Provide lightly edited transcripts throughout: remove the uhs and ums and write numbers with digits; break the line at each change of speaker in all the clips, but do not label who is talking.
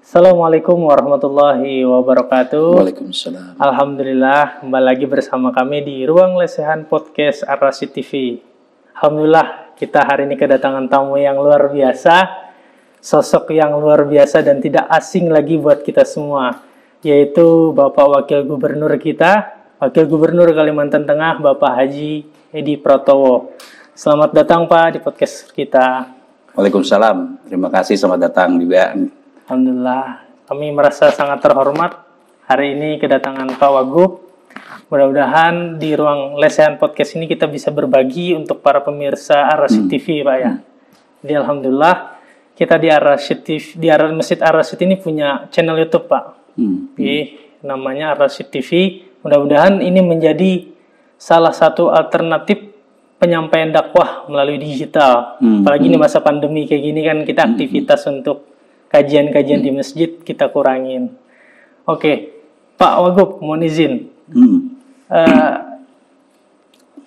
Assalamualaikum warahmatullahi wabarakatuh.
Waalaikumsalam.
Alhamdulillah, kembali lagi bersama kami di Ruang Lesehan Podcast Ar-Rasyid TV. Alhamdulillah, kita hari ini kedatangan tamu yang luar biasa, sosok yang luar biasa dan tidak asing lagi buat kita semua, yaitu Bapak Wakil Gubernur kita, Wakil Gubernur Kalimantan Tengah, Bapak Haji Edi Pratowo. Selamat datang Pak di podcast kita.
Waalaikumsalam. Terima kasih, selamat datang juga.
Alhamdulillah, kami merasa sangat terhormat hari ini kedatangan Pak Wagub. Mudah-mudahan di Ruang Lesehan Podcast ini kita bisa berbagi untuk para pemirsa Ar-Rasyid TV, Pak ya. Jadi alhamdulillah kita di Ar-Rasyid TV, di Masjid Ar-Rasyid ini punya channel YouTube, Pak. Namanya Ar-Rasyid TV. Mudah-mudahan ini menjadi salah satu alternatif penyampaian dakwah melalui digital. Apalagi di masa pandemi kayak gini kan kita aktivitas untuk kajian-kajian di masjid kita kurangin. Oke, Pak Wagub, mohon izin.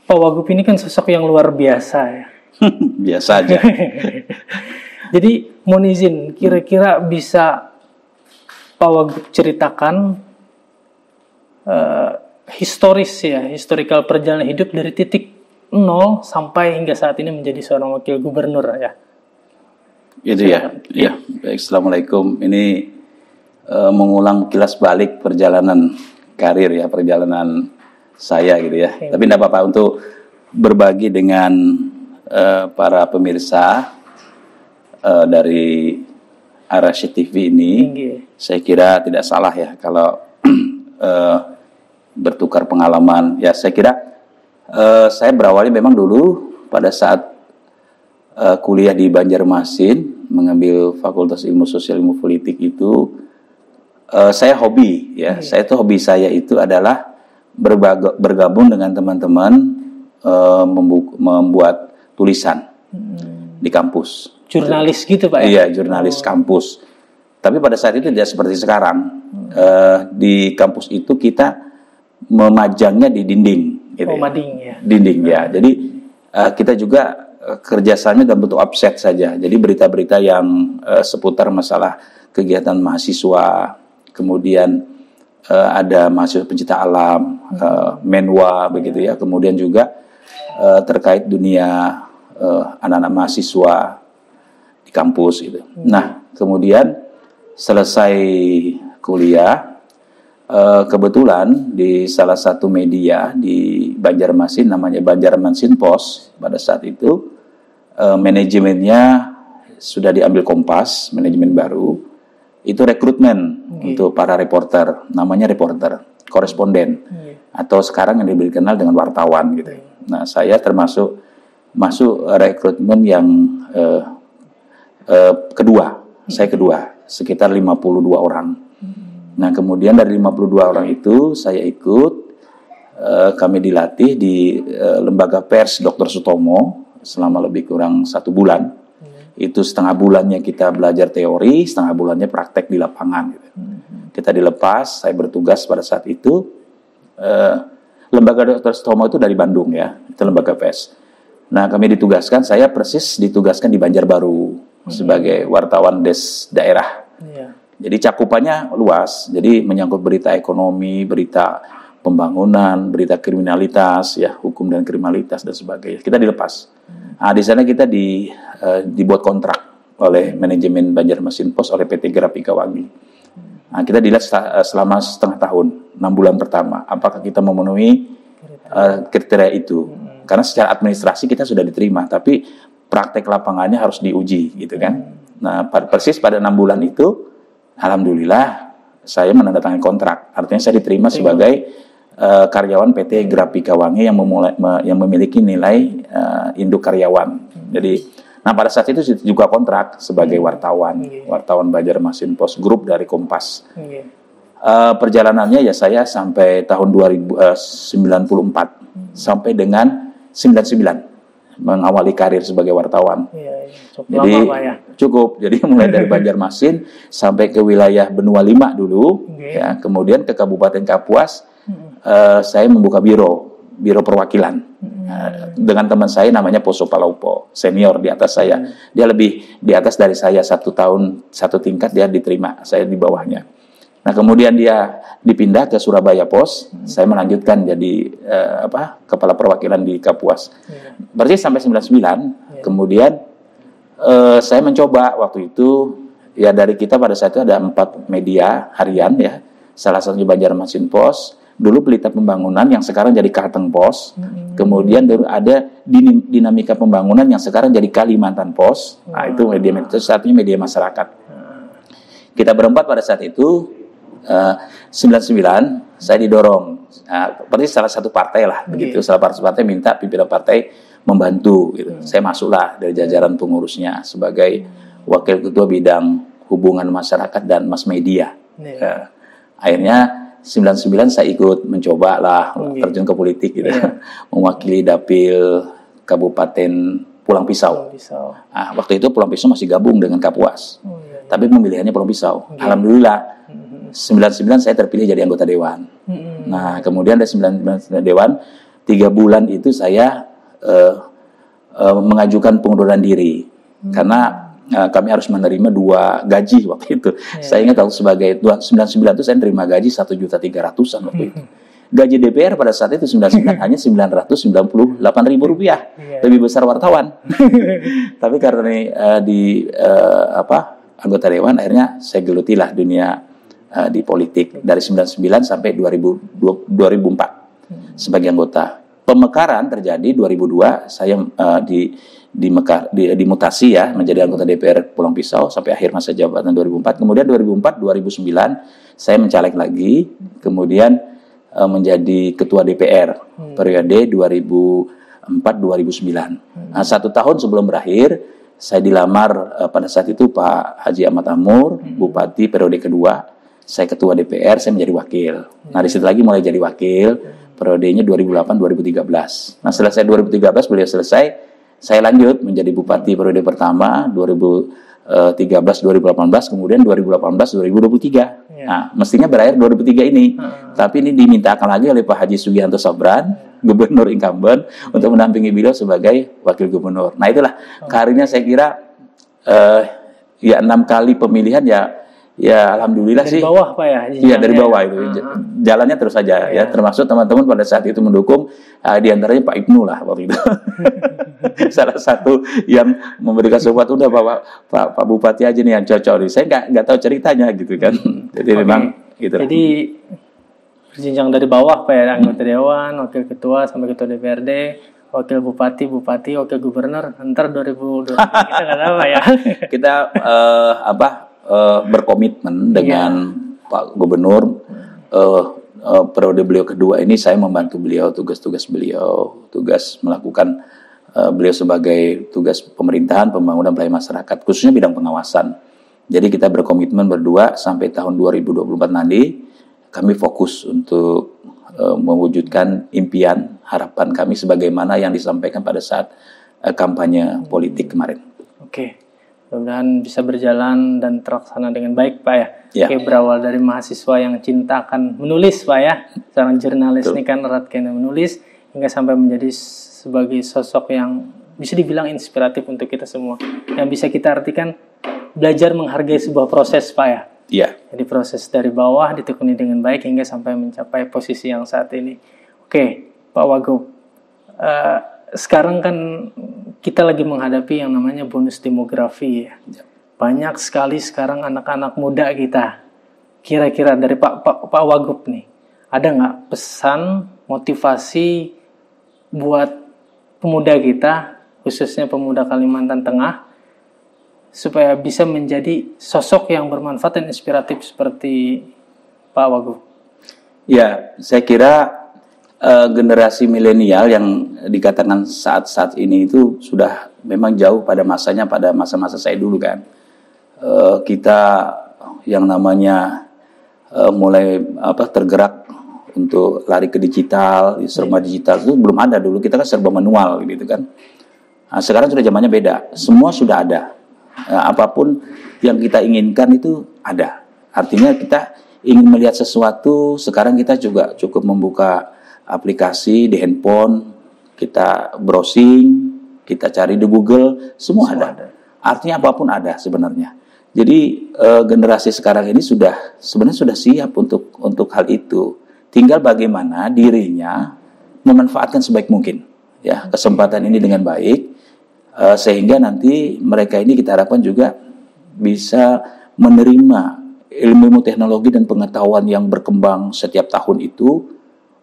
Pak Wagub ini kan sosok yang luar biasa ya.
Biasa aja.
Jadi mohon izin, kira-kira bisa Pak Wagub ceritakan historical perjalanan hidup dari titik 0 sampai hingga saat ini menjadi seorang wakil gubernur ya.
Gitu ya. Ya. Baik, assalamualaikum. Ini mengulang kilas balik perjalanan karir ya, perjalanan saya gitu ya. Tapi tidak apa-apa untuk berbagi dengan para pemirsa dari Ar-Rasyid TV ini. Saya kira tidak salah ya kalau bertukar pengalaman. Ya, saya kira saya berawalnya memang dulu pada saat kuliah di Banjarmasin, mengambil Fakultas Ilmu Sosial Ilmu Politik itu, saya hobi ya. Hobi saya itu adalah bergabung dengan teman-teman membuat tulisan di kampus.
Jurnalis gitu Pak ya?
Iya, jurnalis kampus. Tapi pada saat itu tidak seperti sekarang. Di kampus itu kita memajangnya di dinding. Gitu
mading ya?
Dinding ya. Jadi kita juga kerjasamanya dalam bentuk offset saja. Jadi berita-berita yang seputar masalah kegiatan mahasiswa, kemudian ada mahasiswa pencinta alam, menwa begitu ya. Kemudian juga terkait dunia anak-anak mahasiswa di kampus gitu. Nah, kemudian selesai kuliah, kebetulan di salah satu media di Banjarmasin namanya Banjarmasin Post pada saat itu manajemennya sudah diambil Kompas, manajemen baru itu rekrutmen untuk para reporter, namanya reporter, koresponden atau sekarang yang lebih dikenal dengan wartawan gitu. Nah, saya termasuk masuk rekrutmen yang kedua, saya kedua, sekitar 52 orang. Nah, kemudian dari 52 orang itu saya ikut, kami dilatih di lembaga pers Dr. Sutomo selama lebih kurang 1 bulan. Itu setengah bulannya kita belajar teori, setengah bulannya praktek di lapangan. Gitu. Kita dilepas, saya bertugas pada saat itu. Lembaga Dr. Sutomo itu dari Bandung ya, itu lembaga pers. Nah, kami ditugaskan, saya persis ditugaskan di Banjarbaru sebagai wartawan daerah. Jadi cakupannya luas, jadi menyangkut berita ekonomi, berita pembangunan, berita kriminalitas, ya hukum dan kriminalitas dan sebagainya. Kita dilepas. Nah, di sana kita dibuat kontrak oleh manajemen Banjarmasin Post oleh PT Grafika Wangi. Nah, kita dilihat selama setengah tahun, 6 bulan pertama, apakah kita memenuhi kriteria itu. Karena secara administrasi kita sudah diterima, tapi praktek lapangannya harus diuji, gitu kan. Nah, persis pada 6 bulan itu, alhamdulillah saya menandatangani kontrak. Artinya saya diterima sebagai karyawan PT Grafika Wangi yang memiliki nilai induk karyawan. Jadi, nah pada saat itu juga kontrak sebagai wartawan Banjarmasin Post Group dari Kompas. Perjalanannya ya saya sampai tahun 1994 sampai dengan 99 mengawali karir sebagai wartawan. Jadi cukup. Jadi mulai dari Banjarmasin sampai ke wilayah Benua Lima dulu, ya, kemudian ke Kabupaten Kapuas. Saya membuka biro Biro Perwakilan. Dengan teman saya namanya Poso Palaupo, senior di atas saya. Dia lebih di atas dari saya 1 tahun, 1 tingkat dia diterima, saya di bawahnya. Nah kemudian dia dipindah ke Surabaya Pos, saya melanjutkan jadi Kepala Perwakilan di Kapuas. Berarti sampai 99, kemudian saya mencoba waktu itu, ya dari kita pada saat itu ada 4 media harian ya, salah satunya Banjarmasin Pos, dulu Pelita Pembangunan yang sekarang jadi Kalteng Pos, kemudian dulu ada Dinamika Pembangunan yang sekarang jadi Kalimantan Pos. Nah itu media satunya media masyarakat. Kita berempat pada saat itu 99 saya didorong, berarti salah satu partai lah begitu, salah satu partai minta pimpinan partai membantu gitu. Saya masuklah dari jajaran pengurusnya sebagai wakil ketua bidang hubungan masyarakat dan mass media. Akhirnya 99 saya ikut mencoba lah terjun ke politik gitu, mewakili dapil Kabupaten Pulang Pisau. Nah, waktu itu Pulang Pisau masih gabung dengan Kapuas, tapi pemilihannya Pulang Pisau. Alhamdulillah 99 saya terpilih jadi anggota dewan. Nah kemudian dari 99 dewan 3 bulan itu saya mengajukan pengunduran diri karena kami harus menerima 2 gaji waktu itu. Saya ingat waktu sebagai 99 itu saya terima gaji 1.300.000 waktu itu. Gaji DPR pada saat itu 99 hanya Rp998.000, lebih besar wartawan. Tapi karena anggota dewan, akhirnya saya gelutilah dunia di politik dari 99 sampai 2004 sebagai anggota. Pemekaran terjadi 2002, saya dimutasi ya menjadi anggota DPR Pulang Pisau sampai akhir masa jabatan 2004. Kemudian 2004-2009 saya mencaleg lagi, kemudian menjadi ketua DPR periode 2004-2009. Nah, 1 tahun sebelum berakhir saya dilamar pada saat itu Pak Haji Ahmad Amur, Bupati periode kedua. Saya ketua DPR, saya menjadi wakil. Nah, di situ lagi mulai jadi wakil, periodenya 2008-2013. Nah, selesai 2013 beliau selesai, saya lanjut menjadi bupati periode pertama 2013-2018, kemudian 2018-2023. Nah, mestinya berakhir 2003 ini. Tapi ini dimintakan lagi oleh Pak Haji Sugianto Sabran, Gubernur incumbent, untuk mendampingi beliau sebagai wakil gubernur. Nah, itulah karirnya saya kira 6 kali pemilihan ya alhamdulillah
dari
sih.
Dari bawah Pak ya?
Iya dari bawah itu. Jalannya terus saja ya. Termasuk teman-teman pada saat itu mendukung, diantaranya Pak Ibnu lah waktu itu. Salah satu yang memberikan sesuatu, udah Pak Bupati aja nih yang cocok nih. Saya nggak tahu ceritanya gitu kan. Jadi memang gitu.
Jadi berjenjang dari bawah Pak ya, anggota dewan, wakil ketua sampai ketua DPRD, wakil bupati, wakil gubernur. Ntar 2020 kita nggak tahu Pak ya.
Kita berkomitmen dengan Pak Gubernur. Periode beliau kedua ini saya membantu beliau, tugas melakukan beliau sebagai tugas pemerintahan, pembangunan pelayanan masyarakat, khususnya bidang pengawasan. Jadi kita berkomitmen berdua sampai tahun 2024 nanti kami fokus untuk mewujudkan impian, harapan kami sebagaimana yang disampaikan pada saat kampanye politik kemarin.
Oke. Mudah-mudahan bisa berjalan dan terlaksana dengan baik Pak ya. Oke, berawal dari mahasiswa yang cinta akan menulis Pak ya. Seorang jurnalis ini kan erat kaitan menulis, hingga sampai menjadi sebagai sosok yang bisa dibilang inspiratif untuk kita semua. Yang bisa kita artikan belajar menghargai sebuah proses Pak ya.
Iya.
Jadi proses dari bawah ditekuni dengan baik hingga sampai mencapai posisi yang saat ini. Oke, Pak Wagub. Sekarang kan kita lagi menghadapi yang namanya bonus demografi ya. Banyak sekali sekarang anak-anak muda kita. Kira-kira dari Pak Wagub nih, ada nggak pesan motivasi buat pemuda kita, khususnya pemuda Kalimantan Tengah, supaya bisa menjadi sosok yang bermanfaat dan inspiratif seperti Pak Wagub?
Ya, saya kira generasi milenial yang dikatakan saat ini itu sudah memang jauh pada masanya, pada masa-masa saya dulu kan. Kita yang namanya mulai tergerak untuk lari ke digital, serba digital itu belum ada dulu. Kita kan serba manual gitu kan. Nah, sekarang sudah zamannya beda. Semua sudah ada. Apapun yang kita inginkan itu ada. Artinya kita ingin melihat sesuatu, sekarang kita juga cukup membuka aplikasi di handphone, kita browsing, kita cari di Google, semua ada. Artinya apapun ada sebenarnya. Jadi generasi sekarang ini sebenarnya sudah siap untuk hal itu. Tinggal bagaimana dirinya memanfaatkan sebaik mungkin ya kesempatan ini dengan baik, sehingga nanti mereka ini kita harapkan juga bisa menerima ilmu teknologi dan pengetahuan yang berkembang setiap tahun itu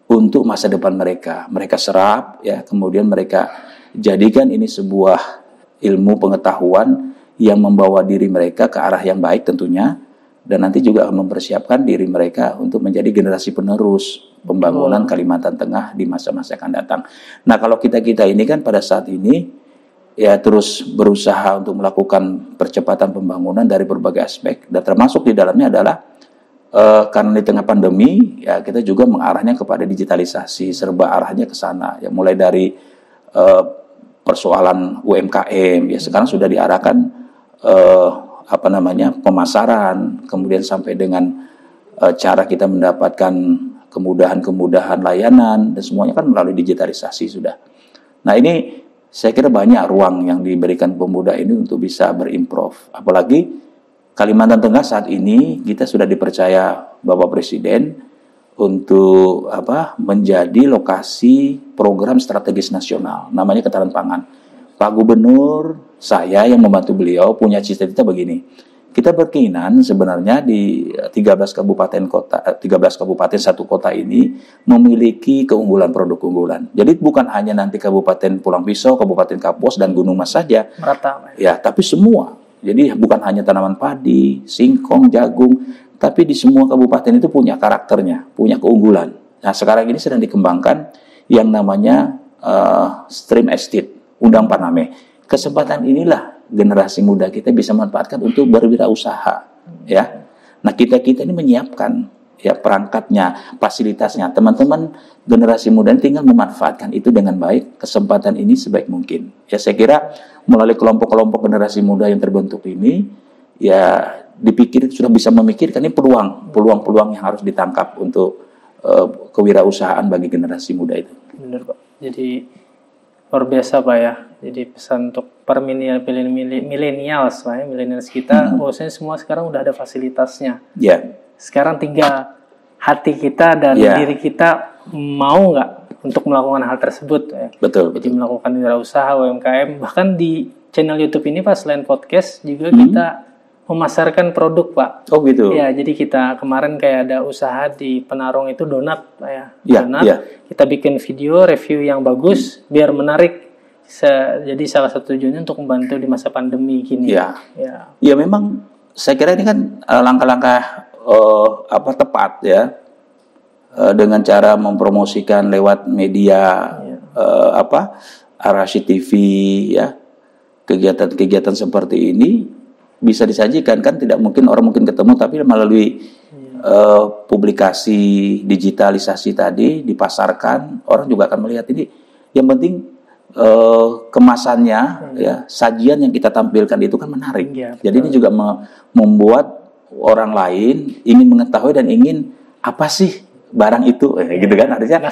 untuk masa depan mereka. Mereka serap ya, kemudian mereka jadikan ini sebuah ilmu pengetahuan yang membawa diri mereka ke arah yang baik tentunya, dan nanti juga akan mempersiapkan diri mereka untuk menjadi generasi penerus pembangunan Kalimantan Tengah di masa-masa akan datang. Nah, kalau kita ini kan pada saat ini ya terus berusaha untuk melakukan percepatan pembangunan dari berbagai aspek, dan termasuk di dalamnya adalah karena di tengah pandemi ya kita juga mengarahnya kepada digitalisasi, serba arahnya ke sana ya, mulai dari persoalan UMKM ya sekarang sudah diarahkan pemasaran, kemudian sampai dengan cara kita mendapatkan kemudahan-kemudahan layanan, dan semuanya kan melalui digitalisasi sudah. Nah, ini saya kira banyak ruang yang diberikan pemuda ini untuk bisa berimprove. Apalagi Kalimantan Tengah saat ini kita sudah dipercaya Bapak Presiden untuk menjadi lokasi program strategis nasional, namanya Ketahanan Pangan. Pak Gubernur, saya yang membantu beliau punya cita-cita begini. Kita berkeinginan sebenarnya di 13 kabupaten satu kota ini memiliki keunggulan produk unggulan. Jadi bukan hanya nanti Kabupaten Pulang Pisau, Kabupaten Kapuas dan Gunung Mas saja.
Merata.
Ya, tapi semua. Jadi bukan hanya tanaman padi, singkong, jagung, tapi di semua kabupaten itu punya karakternya, punya keunggulan. Nah, sekarang ini sedang dikembangkan yang namanya stream estate. Undang Paname. Kesempatan inilah generasi muda kita bisa manfaatkan untuk berwirausaha ya. Nah, kita ini menyiapkan ya perangkatnya, fasilitasnya. Teman-teman generasi muda ini tinggal memanfaatkan itu dengan baik, kesempatan ini sebaik mungkin. Ya, saya kira melalui kelompok-kelompok generasi muda yang terbentuk ini ya dipikir sudah bisa memikirkan ini peluang-peluang yang harus ditangkap untuk kewirausahaan bagi generasi muda itu.
Benar, Pak. Jadi luar biasa, Pak ya. Jadi pesan untuk para milenials kita, bahwasanya semua sekarang udah ada fasilitasnya.
Ya.
Sekarang tinggal hati kita dan diri kita mau nggak untuk melakukan hal tersebut ya.
Betul.
Jadi melakukan wirausaha, UMKM, bahkan di channel YouTube ini Pak, selain podcast juga kita memasarkan produk, Pak.
Oh gitu.
Ya, jadi kita kemarin kayak ada usaha di Penarung itu donat, Pak ya. Donat.
Ya.
Kita bikin video review yang bagus biar menarik. Jadi salah satu tujuannya untuk membantu di masa pandemi gini.
Ya. Ya memang saya kira ini kan langkah-langkah tepat ya. Dengan cara mempromosikan lewat media Arasi TV ya. Kegiatan-kegiatan seperti ini bisa disajikan, kan tidak mungkin orang ketemu, tapi melalui publikasi digitalisasi tadi dipasarkan, orang juga akan melihat ini. Yang penting kemasannya ya, sajian yang kita tampilkan itu kan menarik. Jadi ini juga membuat orang lain ingin mengetahui dan ingin apa sih barang itu gitu kan, artinya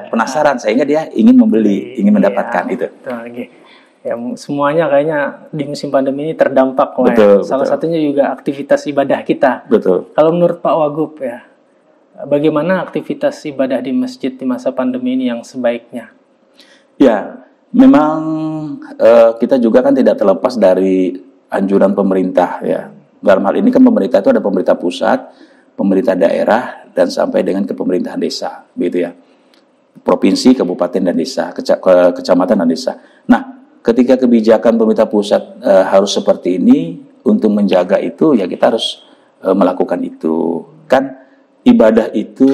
penasaran sehingga dia ingin membeli, ingin mendapatkan itu.
Ya, semuanya kayaknya di musim pandemi ini terdampak lah. Salah satunya juga aktivitas ibadah kita.
Betul.
Kalau menurut Pak Wagub ya, bagaimana aktivitas ibadah di masjid di masa pandemi ini yang sebaiknya? Ya,
memang kita juga kan tidak terlepas dari anjuran pemerintah ya. Dalam hal ini kan pemerintah itu ada pemerintah pusat, pemerintah daerah, dan sampai dengan ke pemerintahan desa, gitu ya. Provinsi, kabupaten dan desa, kecamatan dan desa. Nah, ketika kebijakan pemerintah pusat harus seperti ini, untuk menjaga itu ya kita harus melakukan itu. Kan ibadah itu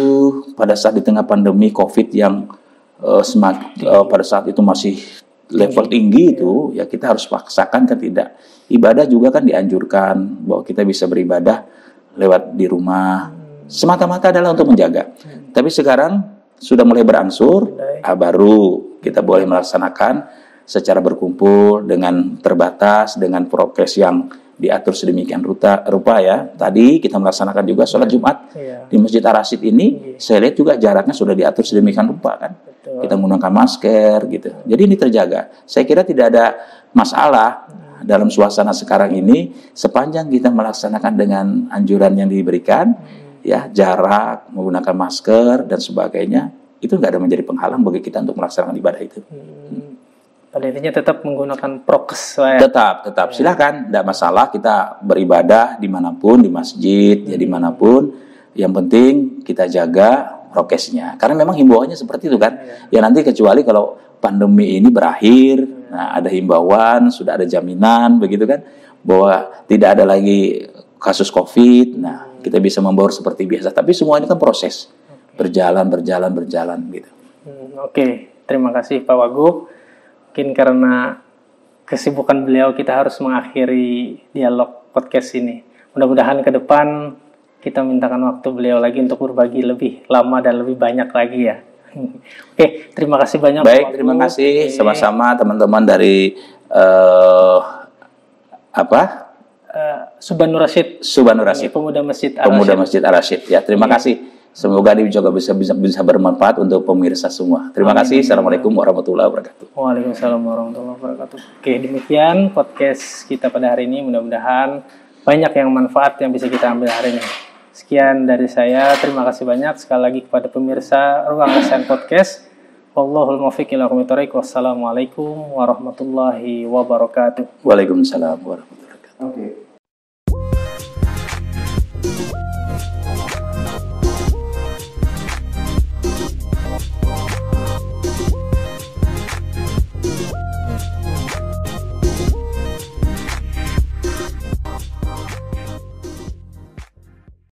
pada saat di tengah pandemi COVID yang pada saat itu masih level tinggi itu, ya kita harus paksakan kan tidak. Ibadah juga kan dianjurkan bahwa kita bisa beribadah lewat di rumah. Semata-mata adalah untuk menjaga. Tapi sekarang sudah mulai berangsur, baru kita boleh melaksanakan secara berkumpul dengan terbatas, dengan prokes yang diatur sedemikian rupa ya. Tadi kita melaksanakan juga sholat Jumat di Masjid Ar-Rasyid ini, saya lihat juga jaraknya sudah diatur sedemikian rupa kan.
Betul.
Kita menggunakan masker gitu. Jadi ini terjaga. Saya kira tidak ada masalah dalam suasana sekarang ini sepanjang kita melaksanakan dengan anjuran yang diberikan, ya jarak, menggunakan masker dan sebagainya, itu nggak ada menjadi penghalang bagi kita untuk melaksanakan ibadah itu.
Pada intinya tetap menggunakan prokes. Ya.
Tetap. Silakan, tidak masalah kita beribadah dimanapun, di masjid, ya dimanapun. Yang penting kita jaga prokesnya. Karena memang himbauannya seperti itu kan. Ya nanti kecuali kalau pandemi ini berakhir, nah ada himbauan, sudah ada jaminan, begitu kan, bahwa tidak ada lagi kasus COVID. Nah kita bisa membaur seperti biasa. Tapi semua ini kan proses, berjalan gitu.
Oke, terima kasih Pak Wagub. Mungkin karena kesibukan beliau kita harus mengakhiri dialog podcast ini. Mudah-mudahan ke depan kita mintakan waktu beliau lagi untuk berbagi lebih lama dan lebih banyak lagi ya. Oke, terima kasih banyak.
Baik, terima kasih sama-sama teman-teman dari
Subhanur Rasyid. Pemuda Masjid Ar-Rasyid.
Ya, terima kasih. Semoga ini juga bisa bermanfaat untuk pemirsa semua. Terima kasih. Assalamualaikum warahmatullahi wabarakatuh.
Waalaikumsalam warahmatullahi wabarakatuh. Oke, demikian podcast kita pada hari ini. Mudah-mudahan banyak yang manfaat yang bisa kita ambil hari ini. Sekian dari saya. Terima kasih banyak sekali lagi kepada pemirsa Ruang Lesehan Podcast. Wallahul muwaffiq ila aqwamit thoriq. Wassalamualaikum warahmatullahi wabarakatuh.
Waalaikumsalam warahmatullahi wabarakatuh.
Oke.